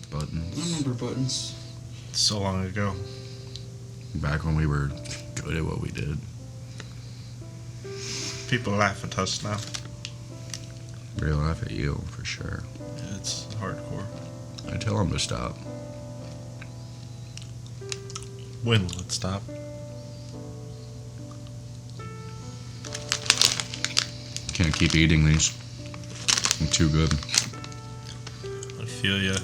Buttons. I remember buttons. So long ago. Back when we were good at what we did. People laugh at us now. They laugh at you, for sure. Yeah, it's hardcore. I tell them to stop. When will it stop? Can't keep eating these. I'm too good. I feel ya.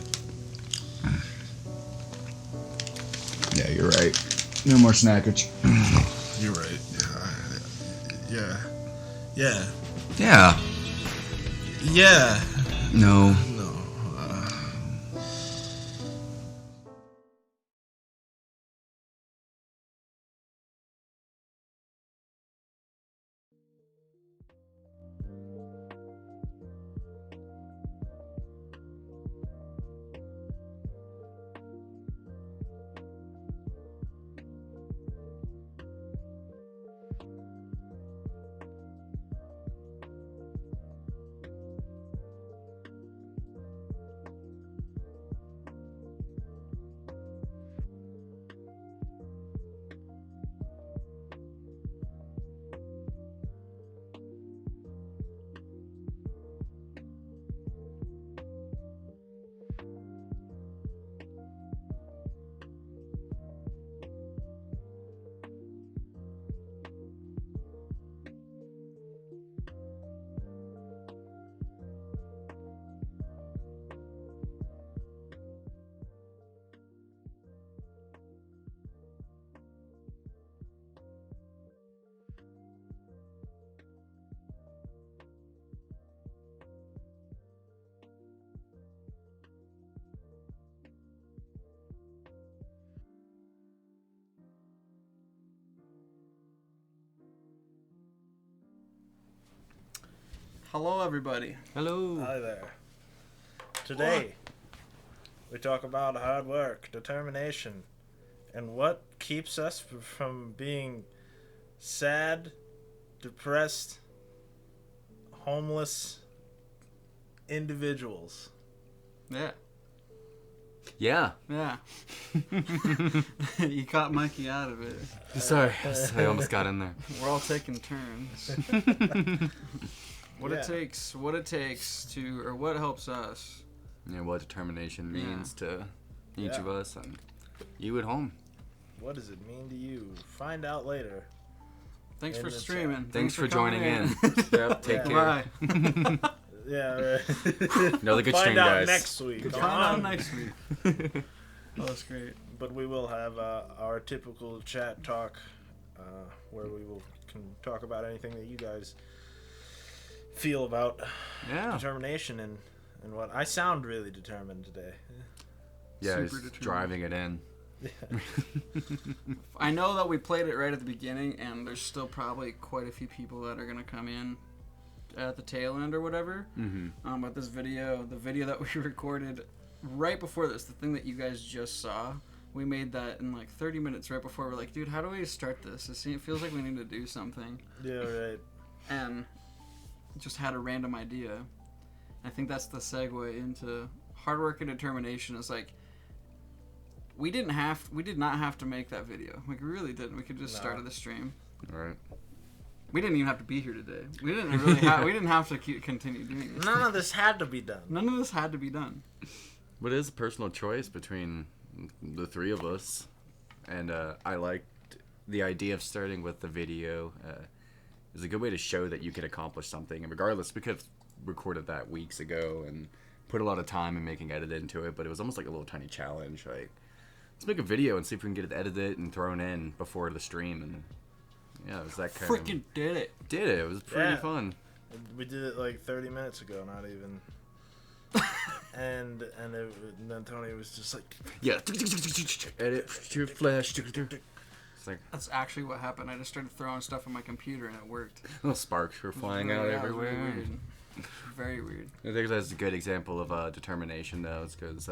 Yeah, you're right. No more snackage. You're right. Yeah. Yeah. Yeah. Yeah. No. No. Hello, everybody. Hello. Hi there. Today, we talk about hard work, determination, and what keeps us from being sad, depressed, homeless individuals. Yeah. Yeah. Yeah. You caught Mikey out of it. Sorry. I almost got in there. We're all taking turns. What it takes to, or what helps us. Yeah, what determination means to each Yeah. of us and you at home. What does it mean to you? Find out later. Thanks In for the streaming. Thanks for coming joining in. Yep, take care. Bye. Yeah, right. Another good Find stream, out guys. next week. Find out next week. Oh, that's great. But we will have our typical chat talk where we can talk about anything that you guys feel about Yeah. determination and what. I sound really determined today. Yeah, Super he's determined. driving it in. I know that we played it right at the beginning, and there's still probably quite a few people that are going to come in at the tail end or whatever. Mm-hmm. But this video, the video that we recorded right before this, the thing that you guys just saw, we made that in like 30 minutes right before. We're like, dude, how do we start this? It feels like we need to do something. Yeah, right. And just had a random idea. I think that's the segue into hard work and determination. It's like, we did not have to make that video. Like, we really didn't. We could just started the stream. All right. We didn't even have to be here today. We didn't have to continue doing this. None of this had to be done. None of this had to be done. But it is a personal choice between the three of us. And I liked the idea of starting with the video. It's a good way to show that you can accomplish something. And regardless, we could have recorded that weeks ago and put a lot of time in making edit into it. But it was almost like a little tiny challenge. Like, let's make a video and see if we can get it edited and thrown in before the stream. And yeah, it was that kind of... Freaking did it. Did it. It was pretty Yeah. fun. We did it like 30 minutes ago, not even. and then Tony was just like, Yeah. Edit to flash. It's like That's actually what happened. I just started throwing stuff on my computer and it worked. little sparks were flying out Yeah, it was really everywhere. weird. Very weird. I think that's a good example of determination, though, because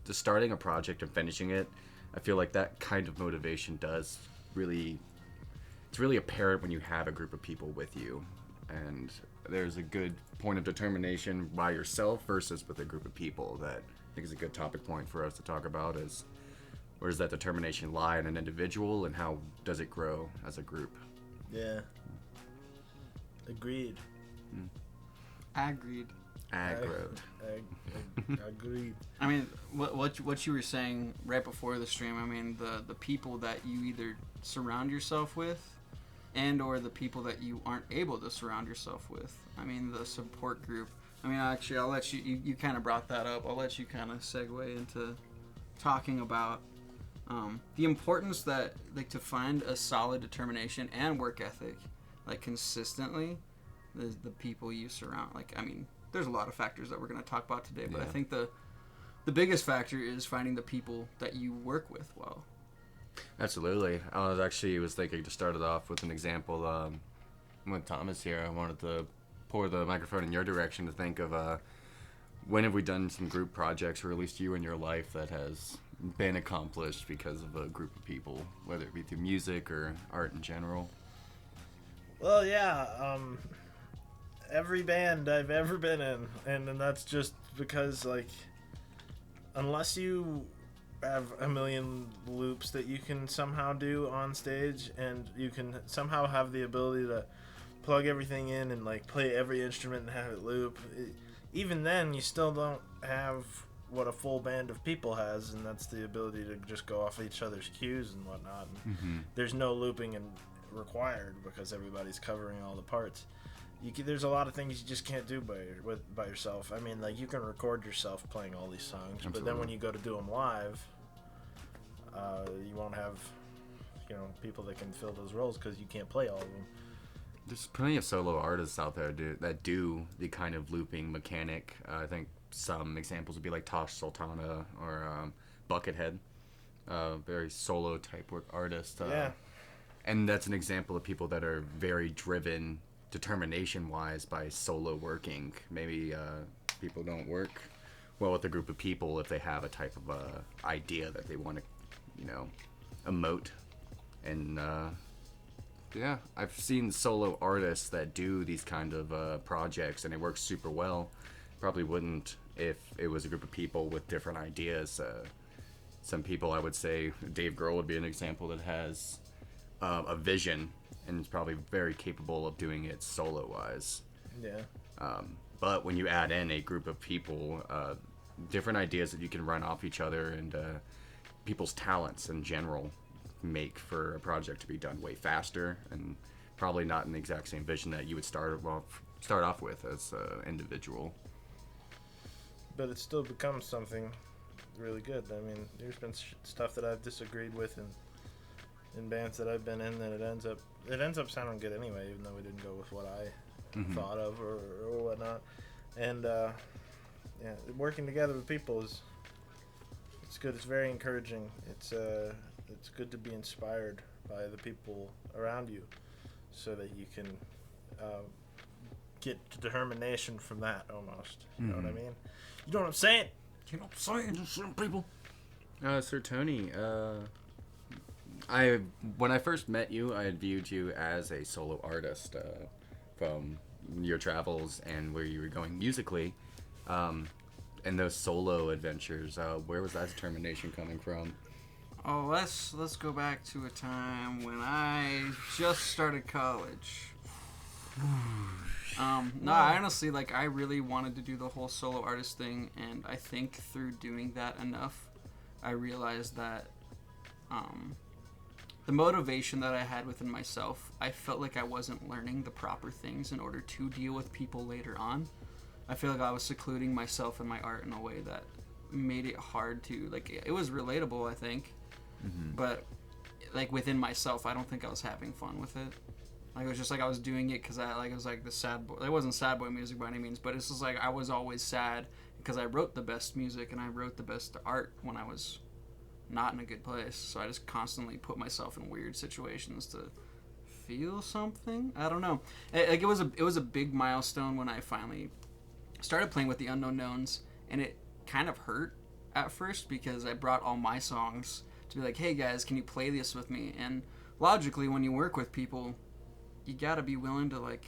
just starting a project and finishing it, I feel like that kind of motivation does really... It's really apparent when you have a group of people with you. And there's a good point of determination by yourself versus with a group of people that I think is a good topic point for us to talk about is where does that determination lie in an individual and how does it grow as a group? Yeah. Agreed. Agreed. Aggroed. Agreed. I mean, what you were saying right before the stream, I mean, the people that you either surround yourself with and or the people that you aren't able to surround yourself with. I mean, the support group. I mean, actually, I'll let you kind of brought that up. I'll let you kind of segue into talking about the importance that, like, to find a solid determination and work ethic, like, consistently, the people you surround. Like, I mean, there's a lot of factors that we're going to talk about today, but I think the biggest factor is finding the people that you work with well. Absolutely. I was thinking to start it off with an example with Thomas here. I wanted to pour the microphone in your direction to think of when have we done some group projects, or at least you in your life, that has been accomplished because of a group of people, whether it be through music or art in general. Well, yeah, every band I've ever been in, and that's just because, like, unless you have a million loops that you can somehow do on stage, and you can somehow have the ability to plug everything in and, like, play every instrument and have it loop, even then you still don't have what a full band of people has, and that's the ability to just go off each other's cues and whatnot. And there's no looping required because everybody's covering all the parts. There's a lot of things you just can't do by yourself. I mean, like, you can record yourself playing all these songs, Absolutely. but then when you go to do them live, you won't have, people that can fill those roles because you can't play all of them. There's plenty of solo artists out there that do the kind of looping mechanic. I think some examples would be like Tosh Sultana or Buckethead, very solo type work artist. Yeah. And that's an example of people that are very driven determination-wise by solo working. Maybe people don't work well with a group of people if they have a type of idea that they want to, emote. And yeah, I've seen solo artists that do these kind of projects, and it works super well. Probably wouldn't if it was a group of people with different ideas. Some people, I would say, Dave Grohl would be an example that has a vision and is probably very capable of doing it solo-wise. Yeah. But when you add in a group of people, different ideas that you can run off each other, and people's talents in general make for a project to be done way faster, and probably not in the exact same vision that you would start off with as an individual. But it still becomes something really good. I mean, there's been stuff that I've disagreed with in bands that I've been in that it ends up sounding good anyway, even though we didn't go with what I thought of or whatnot. And yeah, working together with people it's good. It's very encouraging. It's good to be inspired by the people around you, so that you can get determination from that almost. You know what I mean? You know what I'm saying? You know what I'm saying? People. Sir Tony, when I first met you, I had viewed you as a solo artist from your travels and where you were going musically. And those solo adventures, where was that determination coming from? Oh, let's go back to a time when I just started college. No, I honestly, like, I really wanted to do the whole solo artist thing, and I think through doing that enough, I realized that the motivation that I had within myself, I felt like I wasn't learning the proper things in order to deal with people later on. I feel like I was secluding myself and my art in a way that made it hard to, like, it was relatable, I think, but, like, within myself, I don't think I was having fun with it. Like, it was just like I was doing it because it was like the sad boy. It wasn't sad boy music by any means, but it's just like I was always sad because I wrote the best music and I wrote the best art when I was not in a good place. So I just constantly put myself in weird situations to feel something. I don't know. It was a big milestone when I finally started playing with the Unknown Knowns, and it kind of hurt at first because I brought all my songs to be like, hey guys, can you play this with me? And logically, when you work with people, you gotta be willing to, like,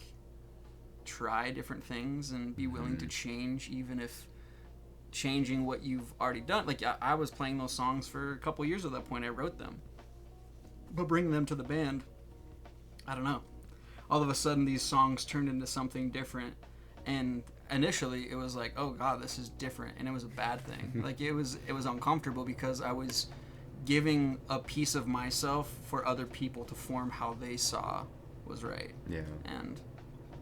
try different things and be willing to change, even if changing what you've already done. Like, I was playing those songs for a couple years at that point. I wrote them. But bringing them to the band, I don't know. All of a sudden, these songs turned into something different. And initially, it was like, oh, God, this is different. And it was a bad thing. Like, it was uncomfortable because I was giving a piece of myself for other people to form how they saw was right. Yeah. And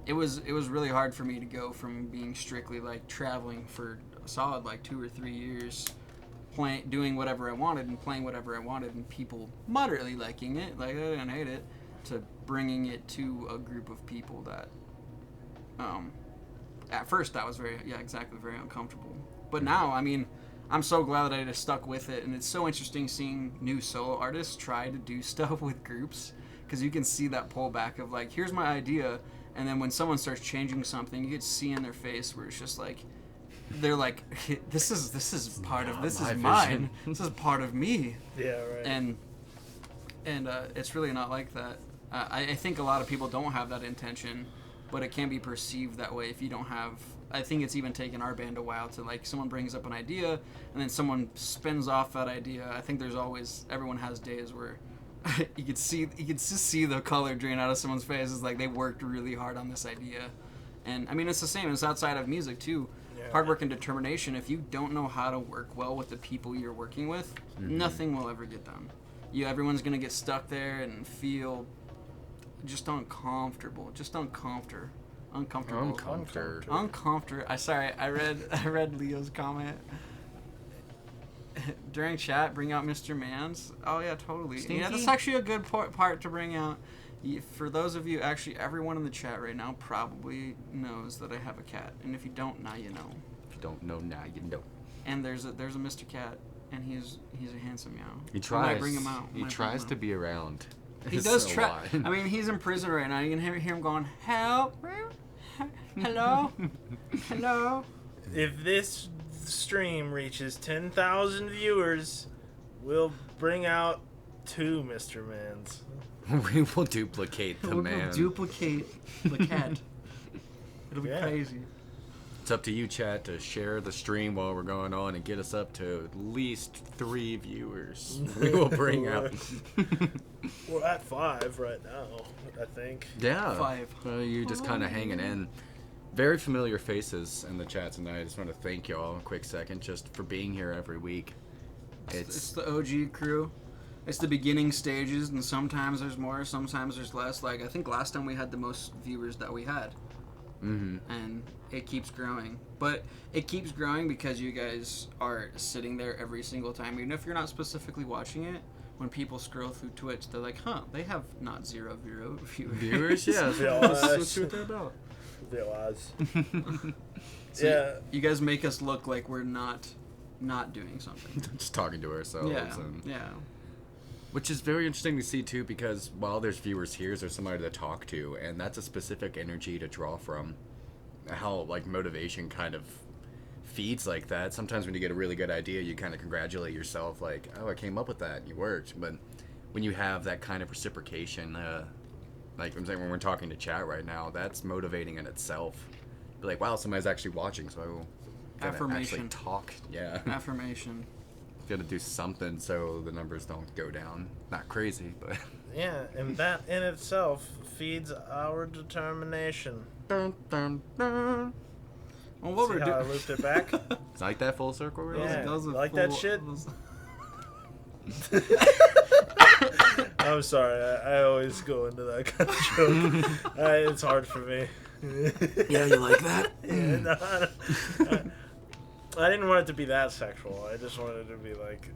it was really hard for me to go from being strictly, like, traveling for a solid, like, 2 or 3 years, doing whatever I wanted and playing whatever I wanted and people moderately liking it, like, I didn't hate it, to bringing it to a group of people that, at first that was very uncomfortable. But now, I mean, I'm so glad that I just stuck with it, and it's so interesting seeing new solo artists try to do stuff with groups, because you can see that pullback of, like, here's my idea, and then when someone starts changing something, you can see in their face where it's just like, they're like, this is part of, this is mine, this is part of me. Yeah, right. And it's really not like that. I think a lot of people don't have that intention, but it can be perceived that way if you don't have. I think it's even taken our band a while to, like, someone brings up an idea and then someone spins off that idea. I think everyone has days where you could just see the color drain out of someone's face. It's like they worked really hard on this idea. And I mean, it's the same. It's outside of music too. Yeah. Hard work and determination. If you don't know how to work well with the people you're working with, nothing will ever get done. Everyone's gonna get stuck there and feel just uncomfortable. Uncomfortable. I read Leo's comment during chat. Bring out Mr. Mans. Oh yeah, totally. Stinky? Yeah, that's actually a good part to bring out. For those of you, actually, everyone in the chat right now probably knows that I have a cat, and if you don't, now you know. If you don't know, now you know. And there's a Mr. Cat, and he's a handsome meow. He tries. I bring him out. He tries to be around. He does try. I mean, he's in prison right now. You can hear him going, "Help! Hello, hello." If this stream reaches 10,000 viewers, we'll bring out 2 Mr. Mans. We will duplicate the man. We'll duplicate the cat. It'll be crazy. It's up to you, chat, to share the stream while we're going on and get us up to at least 3 viewers. We will bring out. We're at 5 right now, I think. Yeah. 5. You're just kind of hanging in. Very familiar faces in the chat tonight. I just want to thank y'all a quick second just for being here every week. It's the OG crew. It's the beginning stages, and sometimes there's more, sometimes there's less. Like, I think last time we had the most viewers that we had. And it keeps growing. But it keeps growing because you guys are sitting there every single time. Even if you're not specifically watching it, when people scroll through Twitch, they're like, huh, they have not zero viewers. Yeah, that's what they're about. So you guys make us look like we're not doing something. Just talking to ourselves. Yeah. Which is very interesting to see too, because while there's viewers here, there's somebody to talk to, and that's a specific energy to draw from. How, like, motivation kind of feeds like that. Sometimes when you get a really good idea, you kind of congratulate yourself, like, oh, I came up with that, and you worked. But when you have that kind of reciprocation, like I'm saying, when we're talking to chat right now, that's motivating in itself. Be like, wow, somebody's actually watching, so I gotta actually talk. Yeah. Affirmation. Gotta do something so the numbers don't go down. Not crazy, but yeah, and that in itself feeds our determination. Dun, dun, dun. Well, what we're doing? I looped it back. It's like that full circle, really? Yeah, like that shit. I'm sorry, I always go into that kind of joke. It's hard for me. Yeah, you like that? Yeah, no, I didn't want it to be that sexual. I just wanted it to be, like,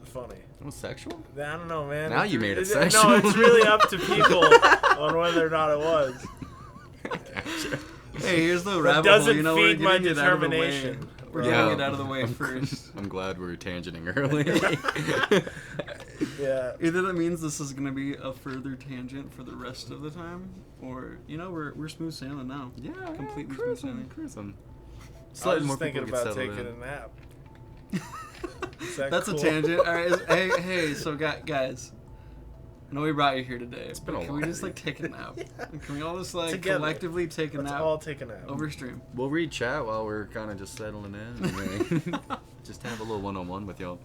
funny. It was sexual? I don't know, man. Now you made it sexual. No, it's really up to people on whether or not it was. Gotcha. Hey, here's the rabbit hole. You know, feed my determination. We're getting it out of the way first. I'm glad we were tangenting early. Yeah. Either that means this is going to be a further tangent for the rest of the time, or, you know, we're smooth sailing now. Yeah, completely cruising. I was just thinking about taking a nap. That's cool? A tangent. All right. Hey, so guys, I know we brought you here today. It's been but a can we long just like take a nap? Can we all just like Together. collectively take a Let's nap all take a nap. over stream? We'll read chat while we're kind of just settling in. Just have a little one-on-one with y'all.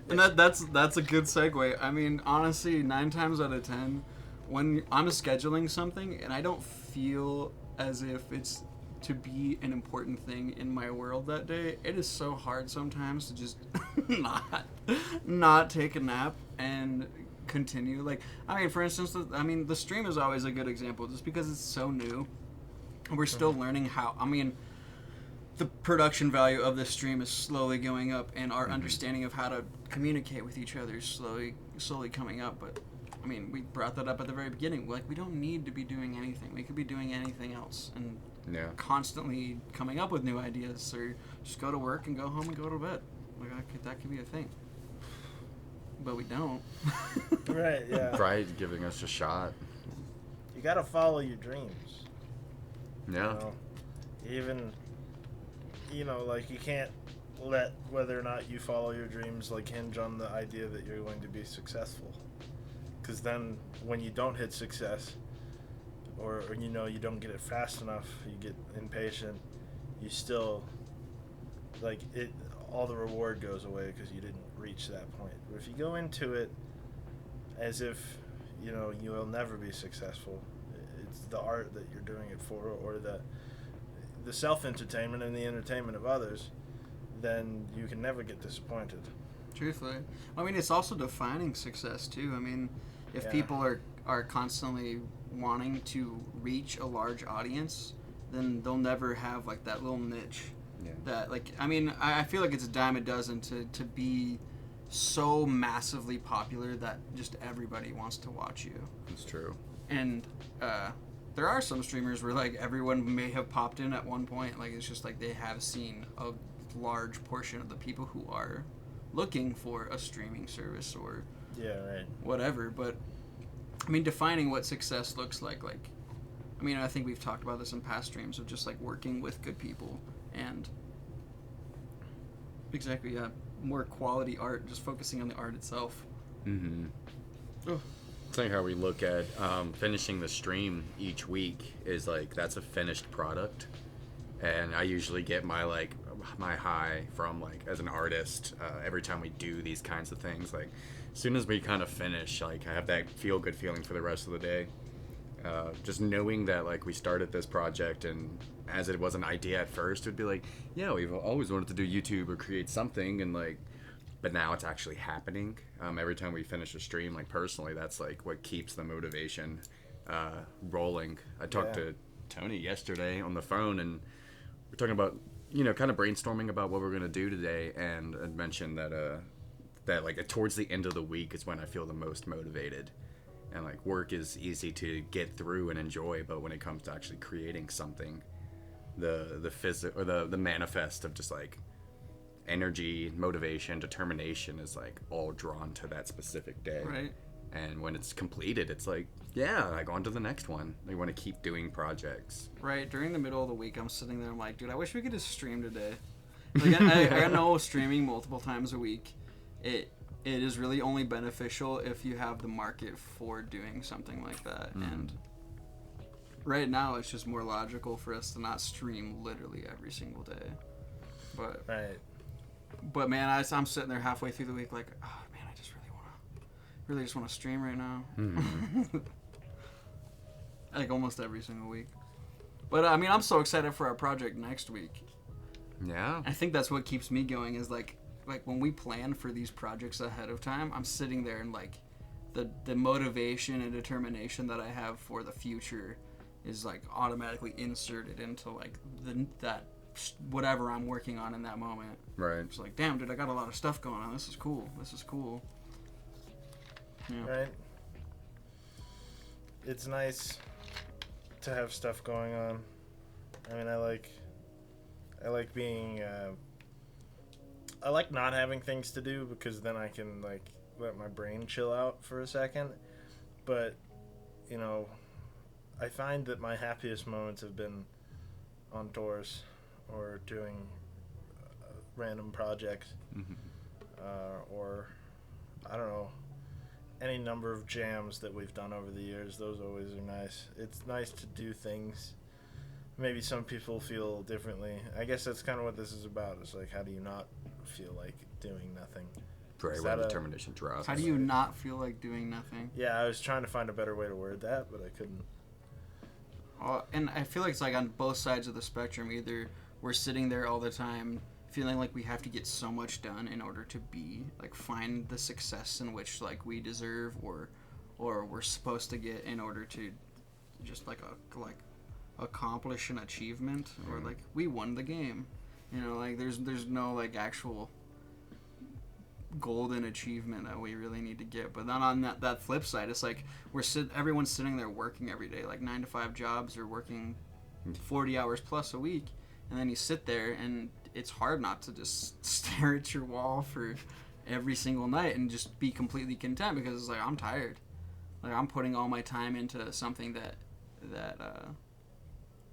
And that's a good segue. I mean, honestly, 9 times out of 10, when I'm scheduling something and I don't feel as if it's to be an important thing in my world that day, it is so hard sometimes to just not take a nap and continue. Like, I mean, for instance, the stream is always a good example just because it's so new. We're still learning how. I mean, the production value of this stream is slowly going up, and our understanding of how to communicate with each other is slowly coming up. But I mean, we brought that up at the very beginning. Like, we don't need to be doing anything. We could be doing anything else, and constantly coming up with new ideas, or just go to work and go home and go to bed. Like, that could be a thing. But we don't. Right, yeah. Try giving us a shot. You gotta follow your dreams. Yeah. You know? Even, like, you can't let whether or not you follow your dreams, like, hinge on the idea that you're going to be successful. Because then, when you don't hit success, or you don't get it fast enough, you get impatient, you still, like, all the reward goes away because you didn't reach that point. But if you go into it as if, you'll never be successful, it's the art that you're doing it for, or the self-entertainment and the entertainment of others, then you can never get disappointed. Truthfully. I mean, it's also defining success, too. I mean, if people are constantly wanting to reach a large audience, then they'll never have, like, that little niche. Yeah. That, like, I mean, I feel like it's a dime a dozen to be so massively popular that just everybody wants to watch you. It's true. And there are some streamers where, like, everyone may have popped in at one point. Like, it's just like they have seen a large portion of the people who are looking for a streaming service or whatever. But I mean, defining what success looks like, I mean, I think we've talked about this in past streams of just, like, working with good people and more quality art, just focusing on the art itself. Mm-hmm. Oh. It's like how we look at finishing the stream each week is like that's a finished product, and I usually get my high from, like, as an artist every time we do these kinds of things. Like, as soon as we kind of finish, like, I have that feel good feeling for the rest of the day. Just knowing that, like, we started this project, and as it was an idea at first, it would be like, yeah, we've always wanted to do YouTube or create something, and, like, but now it's actually happening. Every time we finish a stream, like, personally, that's, like, what keeps the motivation rolling. I talked to Tony yesterday on the phone, and we're talking about, kind of brainstorming about what we're going to do today, and I mentioned that, like, towards the end of the week is when I feel the most motivated. And, like, work is easy to get through and enjoy, but when it comes to actually creating something, the manifest of just, like, energy, motivation, determination is, like, all drawn to that specific day. Right. And when it's completed, it's like, yeah, like, on to the next one. They want to keep doing projects. Right. During the middle of the week, I'm sitting there, I'm like, dude, I wish we could just stream today. Like, I know streaming multiple times a week, it is really only beneficial if you have the market for doing something like that. And right now, it's just more logical for us to not stream literally every single day. But man, I'm sitting there halfway through the week like, oh man, I just really just want to stream right now. Like, almost every single week. But I mean, I'm so excited for our project next week. Yeah. I think that's what keeps me going is like when we plan for these projects ahead of time, I'm sitting there and, like, the motivation and determination that I have for the future is, like, automatically inserted into, like, that whatever I'm working on in that moment. Right. It's like, damn, dude, I got a lot of stuff going on. This is cool. Yeah. Right. It's nice to have stuff going on. I mean, I like being I like not having things to do because then I can, like, let my brain chill out for a second. But, I find that my happiest moments have been on tours or doing random projects. Or, I don't know, any number of jams that we've done over the years. Those always are nice. It's nice to do things. Maybe some people feel differently. I guess that's kind of what this is about. It's like, how do you not feel like doing nothing? Right, Is when that a- determination drops. How do you not feel like doing nothing? Yeah, I was trying to find a better way to word that, but I couldn't. And I feel like it's like on both sides of the spectrum. Either we're sitting there all the time feeling like we have to get so much done in order to be like find the success in which like we deserve or we're supposed to get in order to just like accomplish an achievement or like we won the game. You know, like there's no like actual golden achievement that we really need to get. But then on that flip side, it's like everyone's sitting there working every day, like 9-to-5 jobs or working 40 hours plus a week, and then you sit there and it's hard not to just stare at your wall for every single night and just be completely content because it's like I'm tired. Like I'm putting all my time into something that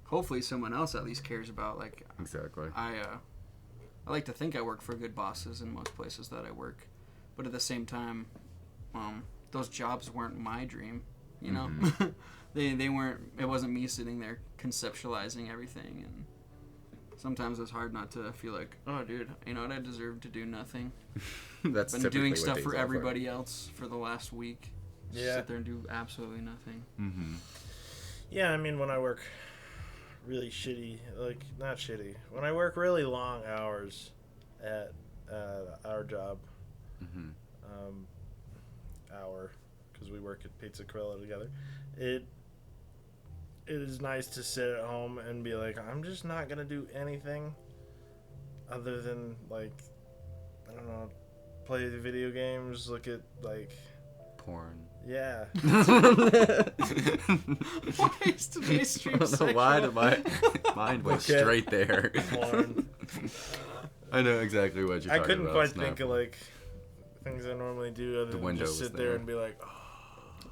hopefully someone else at least cares about. Like Exactly. I like to think I work for good bosses in most places that I work, but at the same time, those jobs weren't my dream. You know, they weren't. It wasn't me sitting there conceptualizing everything, and sometimes it's hard not to feel like, oh, dude, you know what? I deserve to do nothing. That's Been typically doing what stuff days for off are. everybody else for the last week. Just Yeah. sit there and do absolutely nothing. Mm-hmm. Yeah, I mean, when I work really shitty, like, not shitty, when I work really long hours at our job, Mm-hmm. because we work at Pizza Corella together, it is nice to sit at home and be like, I'm just not going to do anything other than, like, I don't know, play the video games, look at, like, Porn. yeah. Why is today's stream I don't know why sexual? my mind went Okay. straight there. Porn. I know exactly what you're I talking couldn't about. quite Snap. think of, like, things I normally do other The than window just was sit there there. and be like, oh.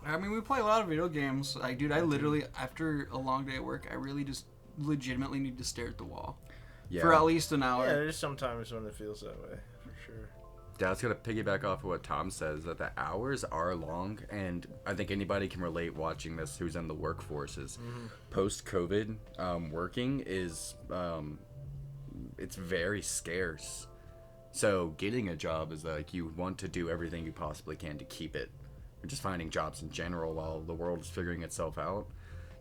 I mean, we play a lot of video games. I literally, after a long day at work, I really just legitimately need to stare at the wall Yeah. for at least an Yeah, hour. there's sometimes when it feels that way, for sure. Yeah, I was gonna piggyback off of what Tom says, that the hours are long, and I think anybody can relate watching this who's in the workforce is post-COVID, working is it's very scarce. So getting a job is like you want to do everything you possibly can to keep it, or just finding jobs in general while the world is figuring itself out.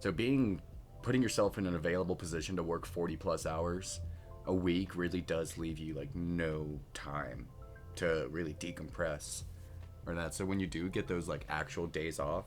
So putting yourself in an available position to work 40 plus hours a week really does leave you like no time to really decompress or that. So when you do get those like actual days off,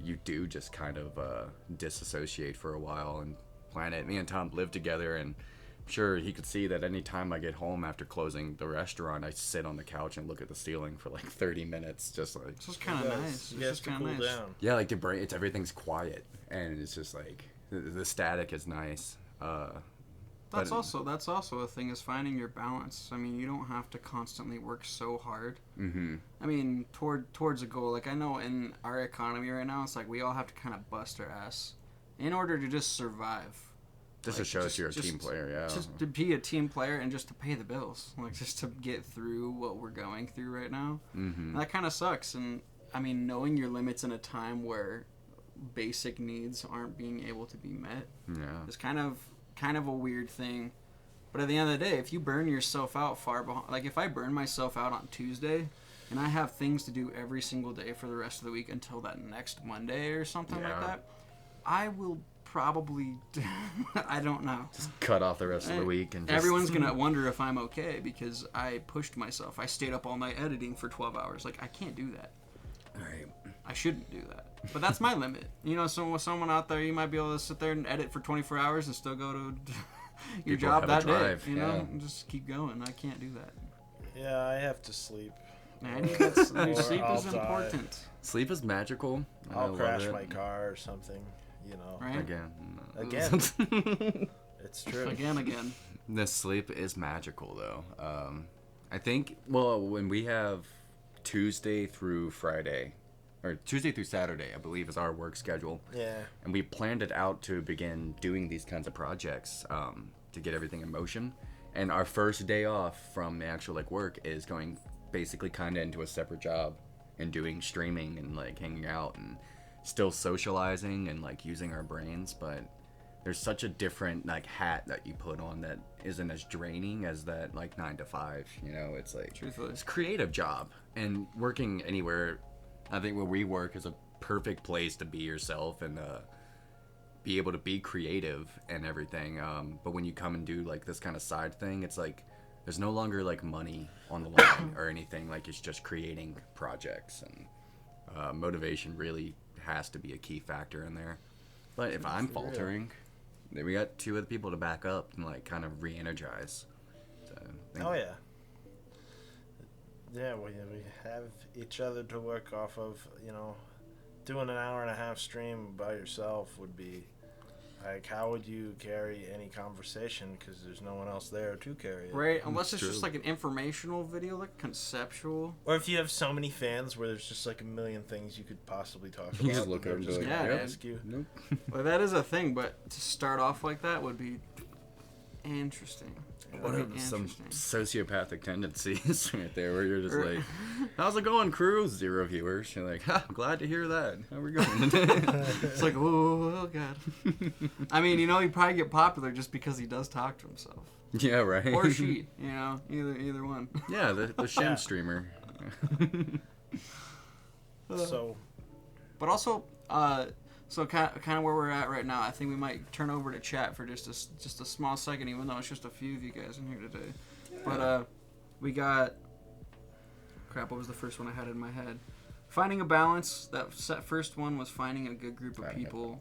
you do just kind of disassociate for a while and plan it. Me and Tom live together, and I'm sure he could see that anytime I get home after closing the restaurant, I sit on the couch and look at the ceiling for like 30 minutes, just like, It's just kind of nice. You It's have just to kind cool of nice. down. yeah, like everything's quiet, and it's just like the static is nice. That's But- also a thing, is finding your balance. I mean, you don't have to constantly work so hard. Mm-hmm. I mean, towards a goal. Like I know in our economy right now, it's like we all have to kind of bust our ass in order to just survive. Just Like, to show us just- you're a just- team player, yeah. Just to be a team player and just to pay the bills, like just to get through what we're going through right now. Mm-hmm. And that kind of sucks. And I mean, knowing your limits in a time where basic needs aren't being able to be met Yeah. is kind of a weird thing. But at the end of the day, if you burn yourself out far behind, like if I burn myself out on Tuesday and I have things to do every single day for the rest of the week until that next Monday or something like Yeah. that, I will probably, I don't know. Cut off the rest of the week and just... Everyone's going to wonder if I'm okay because I pushed myself. I stayed up all night editing for 12 hours. Like, I can't do that. Right. I shouldn't do that. But that's my limit. You know, someone out there, you might be able to sit there and edit for 24 hours and still go to your People job have a that drive, day. You know, yeah. and just keep going. I can't do that. Yeah, I have to sleep. I need that sleep. Or Sleep I'll is die. important. Sleep is magical. and I I'll love crash it. my car or something, you know. Right? Again. Again. It's true. Again. The sleep is magical, though. I think, well, when we have Tuesday through Friday, or Tuesday through Saturday, I believe, is our work schedule. Yeah. And we planned it out to begin doing these kinds of projects to get everything in motion. And our first day off from the actual like work is going basically kind of into a separate job and doing streaming and like hanging out and still socializing and like using our brains, but there's such a different like hat that you put on that isn't as draining as that like 9 to 5, you know. It's like Truthfully. it's a creative job, and working anywhere, I think where we work is a perfect place to be yourself and be able to be creative and everything. But when you come and do like this kind of side thing, it's like there's no longer like money on the line or anything. Like it's just creating projects, and motivation really has to be a key factor in there. But if I'm faltering, then we got 2 other people to back up and like kind of re-energize. So, Oh yeah. Yeah, we have each other to work off of. You know, doing an hour and a half stream by yourself would be like, how would you carry any conversation? Because there's no one else there to carry it. Right, unless it's True. just like an informational video, like conceptual. Or if you have so many fans where there's just like a million things you could possibly talk about. You just look and over they're and be just like, gonna yeah, ask you. Nope. Well, that is a thing, but to start off like that would be interesting. What Would are be some interesting. sociopathic tendencies right there where you're just like, how's it going, crew? 0 viewers. You're like, I'm glad to hear that. How we going? It's like, oh God. I mean, you know, he'd probably get popular just because he does talk to himself. Yeah, right. Or she, you know, either one. Yeah, the shim streamer. So, But also, so kind of where we're at right now, I think we might turn over to chat for just a small second, even though it's just a few of you guys in here today. Yeah. But we got, crap, what was the first one I had in my head? Finding a balance. That first one was finding a good group of people,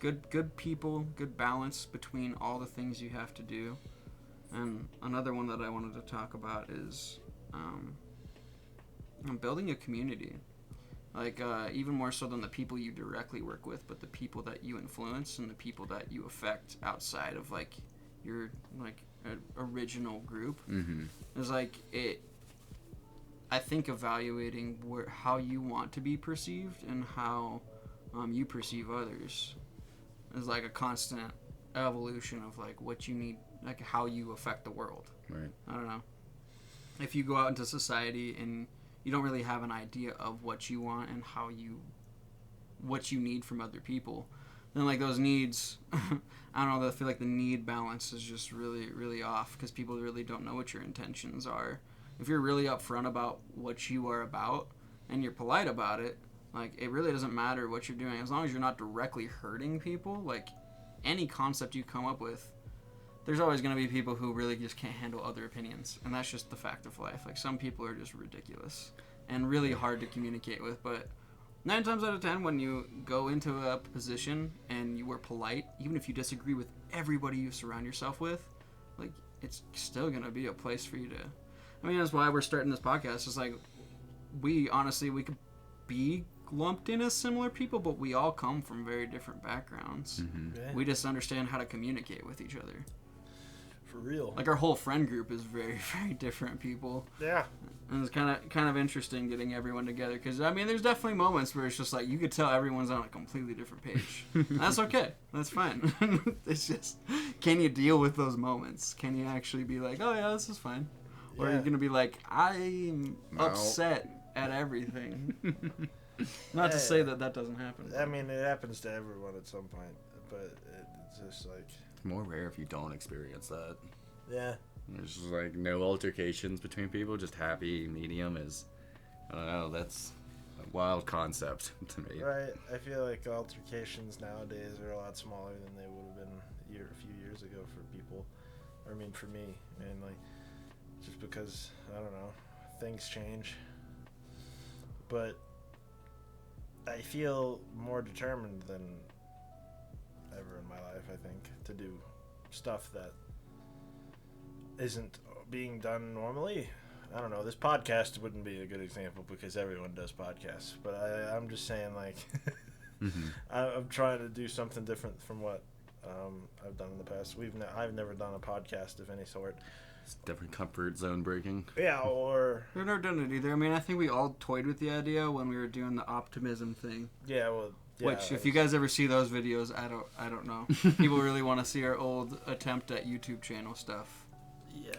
good people, good balance between all the things you have to do. And another one that I wanted to talk about is building a community. Like, even more so than the people you directly work with, but the people that you influence and the people that you affect outside of, like, your, like, original group. Mm-hmm. It's like, I think evaluating how you want to be perceived and how you perceive others is, like, a constant evolution of, like, what you need, like, how you affect the world. Right. I don't know. If you go out into society and you don't really have an idea of what you want and what you need from other people, then like those needs, I don't know, I feel like the need balance is just really, really off because people really don't know what your intentions are. If you're really upfront about what you are about and you're polite about it, like it really doesn't matter what you're doing as long as you're not directly hurting people. Like any concept you come up with, there's always going to be people who really just can't handle other opinions, and that's just the fact of life. Like, some people are just ridiculous and really hard to communicate with, but 9 times out of 10, when you go into a position and you are polite, even if you disagree with everybody you surround yourself with, like, it's still going to be a place for you to... I mean, that's why we're starting this podcast. It's like, we could be lumped in as similar people, but we all come from very different backgrounds. Mm-hmm. yeah, We just understand how to communicate with each other. for real. Like, our whole friend group is very, very different people. Yeah. And it's kind of interesting getting everyone together because, I mean, there's definitely moments where it's just like you could tell everyone's on a completely different page. That's okay. That's fine. It's just, can you deal with those moments? Can you actually be like, oh, yeah, this is fine? Or are you going to be like, I'm upset at everything? Not to say that doesn't happen. I mean, it happens to everyone at some point, but it's just like... It's more rare if you don't experience that. Yeah. There's just like no altercations between people, just happy medium is, I don't know, that's a wild concept to me. Right. I feel like altercations nowadays are a lot smaller than they would have been a few years ago for people. Or, I mean, for me. And, like, just because, I don't know, things change. But I feel more determined than ever in my life, I think, to do stuff that isn't being done normally. I don't know, this podcast wouldn't be a good example because everyone does podcasts, but I'm just saying, like, Mm-hmm. I'm trying to do something different from what I've done in the past. I've never done a podcast of any sort. It's different comfort zone breaking. Yeah, or... We've never done it either. I mean, I think we all toyed with the idea when we were doing the optimism thing. Yeah, well... Yeah, Which, if you guys ever see those videos, I don't know. People really want to see our old attempt at YouTube channel stuff. Yeah.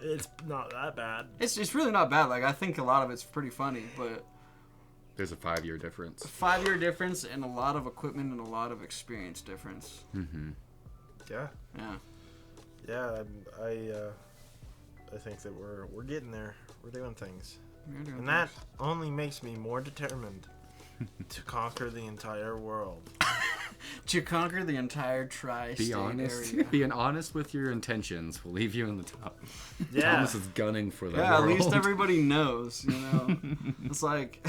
It's not that bad. It's really not bad. Like, I think a lot of it's pretty funny, but There's a 5-year difference. 5-year difference and a lot of equipment and a lot of experience difference. Mm-hmm. Yeah. Yeah. Yeah, I think that we're getting there. We're doing things. You're doing And that only makes me more determined to conquer the entire world. to conquer the entire tri-state Be honest. area. Being honest with your intentions will leave you in the top. Yeah. Thomas is gunning for the Yeah, world. at least everybody knows, you know. It's like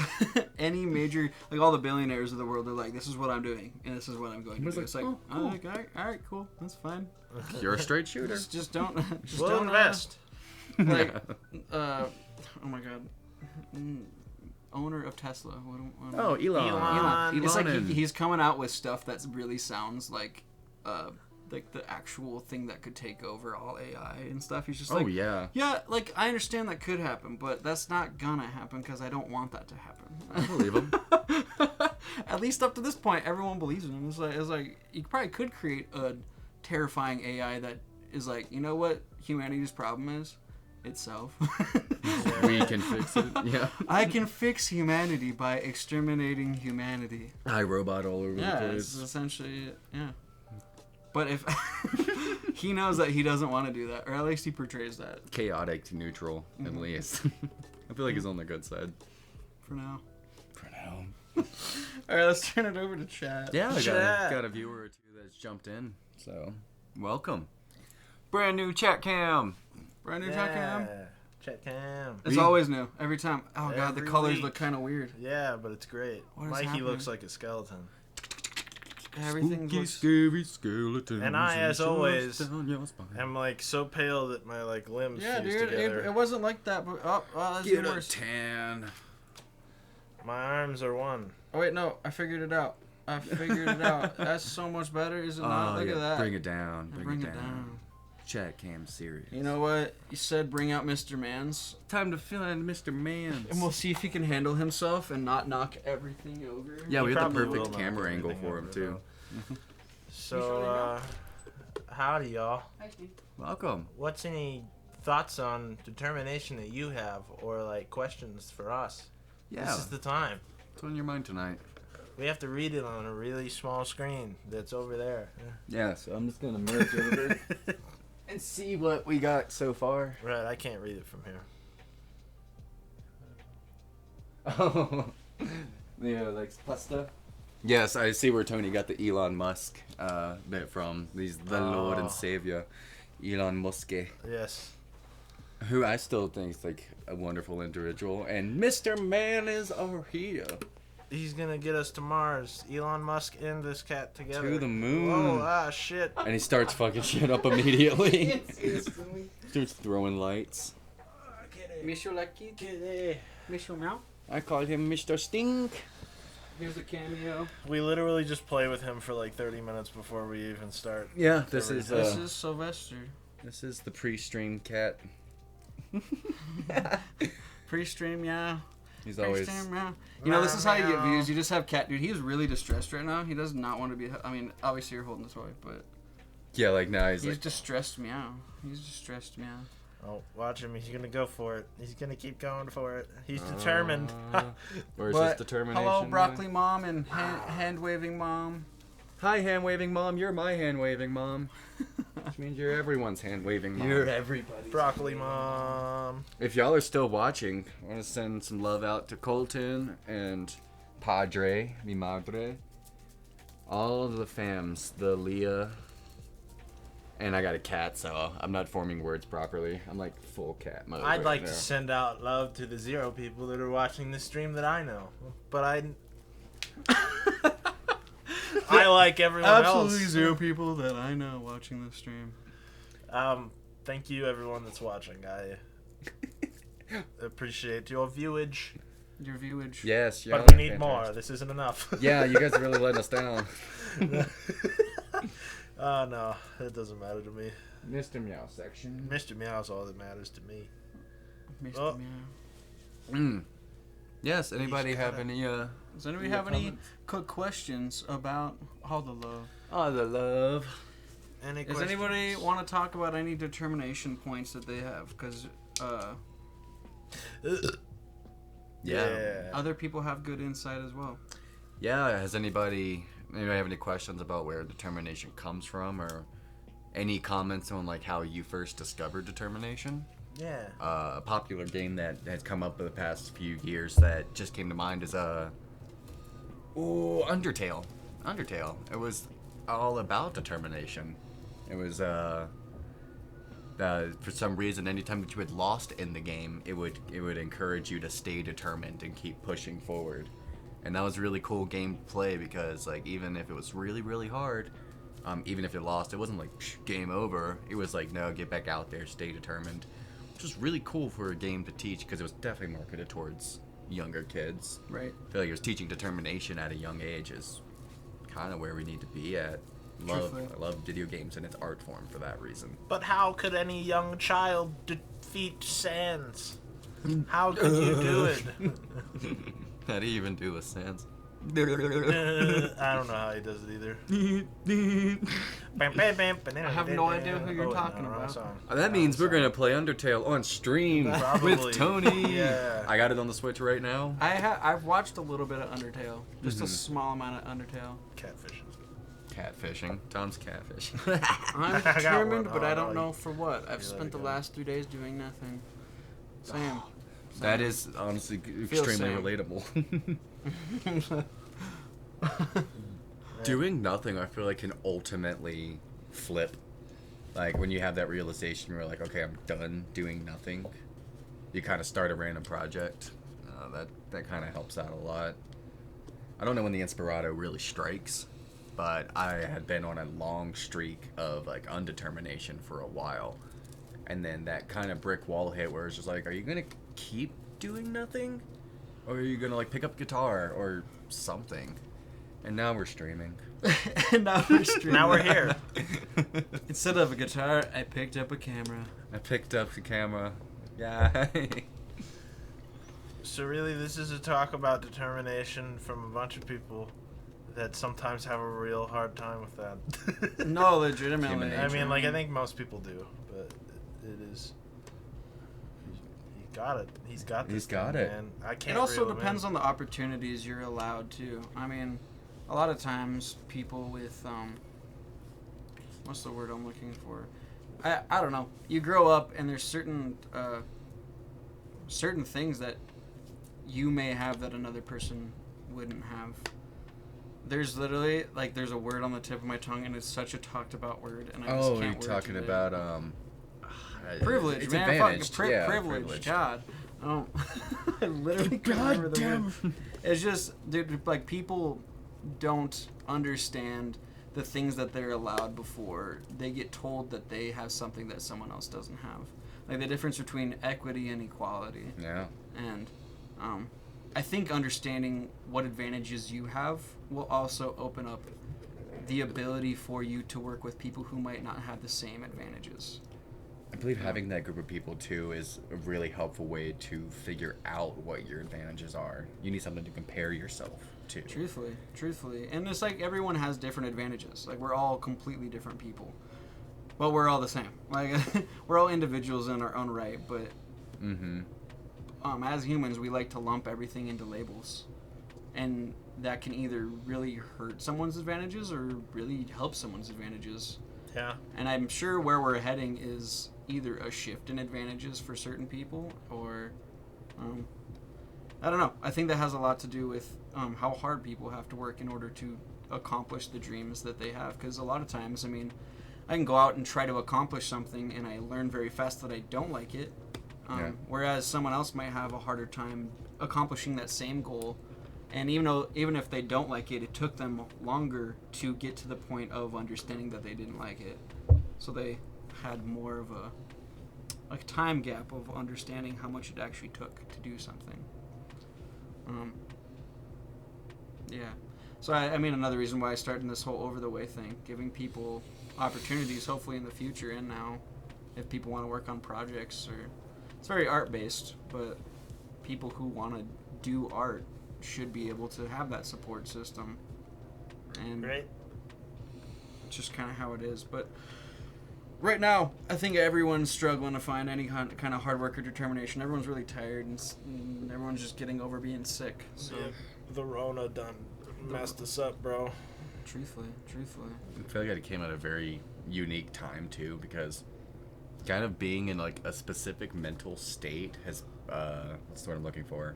any major, like all the billionaires of the world, they're like, this is what I'm doing, and this is what I'm going to do. It's like, oh, oh, cool. like, all right, cool, that's fine. You're a straight shooter. Just don't, just We'll don't invest. like, oh my god, owner of Tesla. Oh, Elon. It's like Elon. he's coming out with stuff that really sounds like the actual thing that could take over all AI and stuff. He's just like, Oh, yeah. yeah, like I understand that could happen, but that's not gonna happen because I don't want that to happen. I believe him. At least up to this point, everyone believes in him. It's like you probably could create a terrifying AI that is like, you know what humanity's problem is? Itself. We can fix it. Yeah. I can fix humanity by exterminating humanity. iRobot all over the Yeah, place. it's essentially it. Yeah. But if he knows that he doesn't want to do that, or at least he portrays that Chaotic to neutral, at least. I feel like he's on the good side. for now. For now. All right, let's turn it over to chat. Yeah, I Chat. got a viewer or two that's jumped in. So, welcome. Brand new chat cam. Brand new chat cam. Chat cam. It's always new every time. Oh god, the Every colors week. look kind of weird. Yeah, but it's great. What is Mikey happening? looks like a skeleton. Everything looks. Scary skeletons. And I, as always, down your spine. I'm like so pale that my like limbs Yeah, fuse dude, together. it wasn't like that. But oh, that's Get even a worse. tan. My arms are one. Oh wait, no, I figured it out. That's so much better, is it not? Look at that. Bring it down. Bring it down. Chat cam serious. You know what? You said bring out Mr. Mans. Time to find Mr. Mans. And we'll see if he can handle himself and not knock everything over. Yeah, He we got the probably will perfect knock camera angle everything for him over, too. So, howdy, y'all. Welcome. What's any thoughts on determination that you have, or like questions for us? Yeah. This is the time. What's on your mind tonight? We have to read it on a really small screen that's over there. Yeah, so I'm just gonna merge over and see what we got so far. Right, I can't read it from here. Oh, yeah, like pasta. Yes, I see where Tony got the Elon Musk bit from. He's the Lord and Savior, Elon Musk, Yes. who I still think is like a wonderful individual. And Mr. Man is over here. He's gonna get us to Mars. Elon Musk and this cat together. To the moon. Oh, shit. And he starts fucking shit up immediately. Starts throwing lights. Mr. Lucky. Mr. Meow. I call him Mr. Stink. Here's a cameo. We literally just play with him for like 30 minutes before we even start. Yeah, this is This is Sylvester. the pre-stream cat. Pre-stream, yeah. He's always Pre-stream, yeah. You know, this is how you get views. You just have cat. Dude, he is really distressed right now. He does not want to be. I mean, obviously you're holding the toy, but yeah, like now he's he's like distressed meow. He's distressed meow. Oh, watch him. He's gonna go for it. He's gonna keep going for it. He's determined. where's But his determination? hello, broccoli mom and hand waving mom. Hi, hand waving mom. You're my hand waving mom. Which means you're everyone's hand waving mom. everybody. Broccoli mom. If y'all are still watching, I want to send some love out to Colton and Padre, mi madre, all of the fams, the Leah, and I got a cat, so I'm not forming words properly. I'm like full cat mode. I'd right like now. to send out love to the 0 people that are watching this stream that I know, but I like everyone Absolutely else. 0 people that I know watching this stream. Thank you, everyone that's watching. I appreciate your viewage, Your viewage. Yes, y'all but we are need more. fantastic. This isn't enough. Yeah, you guys are really letting us down. Oh no, it doesn't matter to me. Mr. Meow section. Mr. Meow's all that matters to me. Mr. Oh. Meow. Yes, anybody have gotta- any Does anybody Yeah, have any comments? quick questions about all the love? oh the love. Any Does questions? anybody want to talk about any determination points that they have? Because Yeah. Other people have good insight as well. Yeah, has anybody have any questions about where determination comes from, or any comments on like how you first discovered determination? Yeah. A popular game that has come up in the past few years that just came to mind is Undertale. Undertale. It was all about determination. It was for some reason, anytime that you had lost in the game, it would encourage you to stay determined and keep pushing forward. And that was really cool gameplay because, like, even if it was really, really hard, even if you lost, it wasn't like game over. It was like, no, get back out there, stay determined, which was really cool for a game to teach because it was definitely marketed towards younger kids. Right. I feel like it was teaching determination at a young age is kind of where we need to be at. Truthfully. I love video games in its art form for that reason. But how could any young child defeat Sans? How could you do it? How do you even do the Sans? I don't know how he does it either. I have no idea who you're talking about. That means we're gonna play Undertale on stream Probably. with Tony. Yeah. I got it on the Switch right now. I've watched a little bit of Undertale, just a small amount of Undertale. Catfishing. Catfishing. Tom's catfishing. I'm I got determined, one. but I Oh, don't no, know for what. I've let spent it the go. last 3 days doing nothing. Same. That is honestly extremely same. relatable. Doing nothing, I feel like, can ultimately flip. Like when you have that realization, you're like, okay, I'm done doing nothing. You kind of start a random project. That kind of helps out a lot. I don't know when the Inspirato really strikes, but I had been on a long streak of like undetermination for a while, and then that kind of brick wall hit where it's just like, are you gonna keep doing nothing, or are you gonna like pick up guitar or something? And now we're streaming. Now we're streaming. Now we're here. Instead of a guitar, I picked up a camera. I picked up the camera. Yeah. So really, this is a talk about determination from a bunch of people that sometimes have a real hard time with that. No, legitimately. Human I mean, like, I think most people do, but it is. He got it. He's got this. He's got thing, it. Man. I can't. It also reel him depends in. on the opportunities you're allowed to. I mean, a lot of times people with what's the word I'm looking for? I don't know. You grow up and there's certain things that you may have that another person wouldn't have. There's literally there's a word on the tip of my tongue and it's such a talked about word and I just Oh, can't you're word talking today. about Privilege, it's man. advantaged. Fucking Yeah, privilege. God. I literally can't remember the word. It's just, dude, like, people don't understand the things that they're allowed before they get told that they have something that someone else doesn't have. Like, the difference between equity and equality. Yeah. And I think understanding what advantages you have will also open up the ability for you to work with people who might not have the same advantages. I believe having that group of people too is a really helpful way to figure out what your advantages are. You need something to compare yourself to. Truthfully. And it's like everyone has different advantages. Like, we're all completely different people. But we're all the same. Like, we're all individuals in our own right, but as humans, we like to lump everything into labels. And that can either really hurt someone's advantages or really help someone's advantages. Yeah. And I'm sure where we're heading is either a shift in advantages for certain people or, I don't know. I think that has a lot to do with how hard people have to work in order to accomplish the dreams that they have. Because a lot of times, I mean, I can go out and try to accomplish something and I learn very fast that I don't like it. Whereas someone else might have a harder time accomplishing that same goal. And even if they don't like it, it took them longer to get to the point of understanding that they didn't like it. So they had more of a time gap of understanding how much it actually took to do something. Yeah. So I mean, another reason why I started this whole over the way thing, giving people opportunities, hopefully in the future and now, if people want to work on projects or it's very art based, but people who want to do art should be able to have that support system. And Right. it's just kind of how it is. But right now, I think everyone's struggling to find any kind of hard work or determination. Everyone's really tired, and everyone's just getting over being sick. So, Yeah, the Rona done messed us up, bro. truthfully. I feel like it came at a very unique time too, because kind of being in like a specific mental state has what's the word I'm looking for?